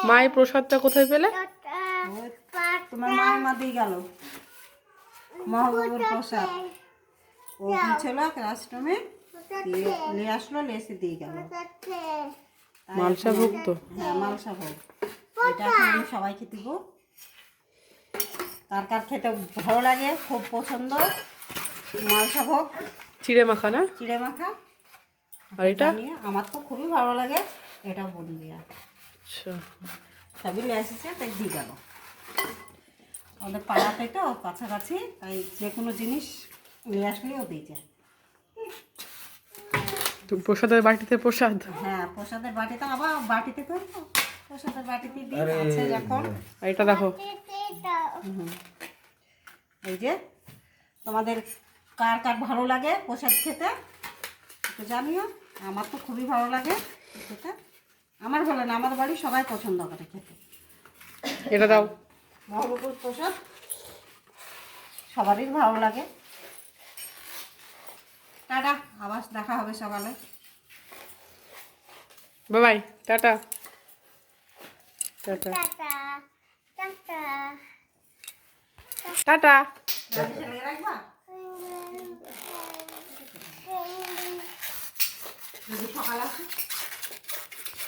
মায়ের প্রসাদটা কোথায় পেলে? তোমার মায়ের মা দিয়ে গেল মহাবাবুর প্রসাদ। ও দিয়েছিল রাষ্ট্রমে, নিয়ে আসলো, লেসে দিয়ে গেল। মালসা ভোগ তো? হ্যাঁ, মালসা ভোগ। এটা এখন আমি সবাইকে দিব। কার কার খেতে ভালো লাগে, খুব পছন্দ মালসা ভোগ, চিড়ে মাখা না? চিড়ে মাখা। আর এটা আমার তো খুবই ভালো লাগে। এটা বুন্দিয়া। আচ্ছা, সবই নিয়ে এসেছে, তাই দিয়ে গেল। আমাদের পাড়াতে তো কাছাকাছি, তাই যে কোনো জিনিস নিয়ে আসলেও দিয়ে যায়। তো প্রসাদের বাটিতে প্রসাদ? হ্যাঁ, প্রসাদের বাটিতে আবার বাটিতে করি তো, প্রসাদের বাটিতে দিয়ে আছে এখন। আর এটা দেখো, এই যে তোমাদের কার কার ভালো লাগে প্রসাদ খেতে একটু জানিও। আমার তো খুবই ভালো লাগে খেতে। আমার ভালো না, আমার বাড়ির সবাই পছন্দ করে খেতে। এটা দাও। মহাপ্রভুর প্রসাদ সবারই ভালো লাগে। টাটা, আবার দেখা হবে সকালে। Bye bye, tata tata tata. রাখবা যদি সকাল আসে।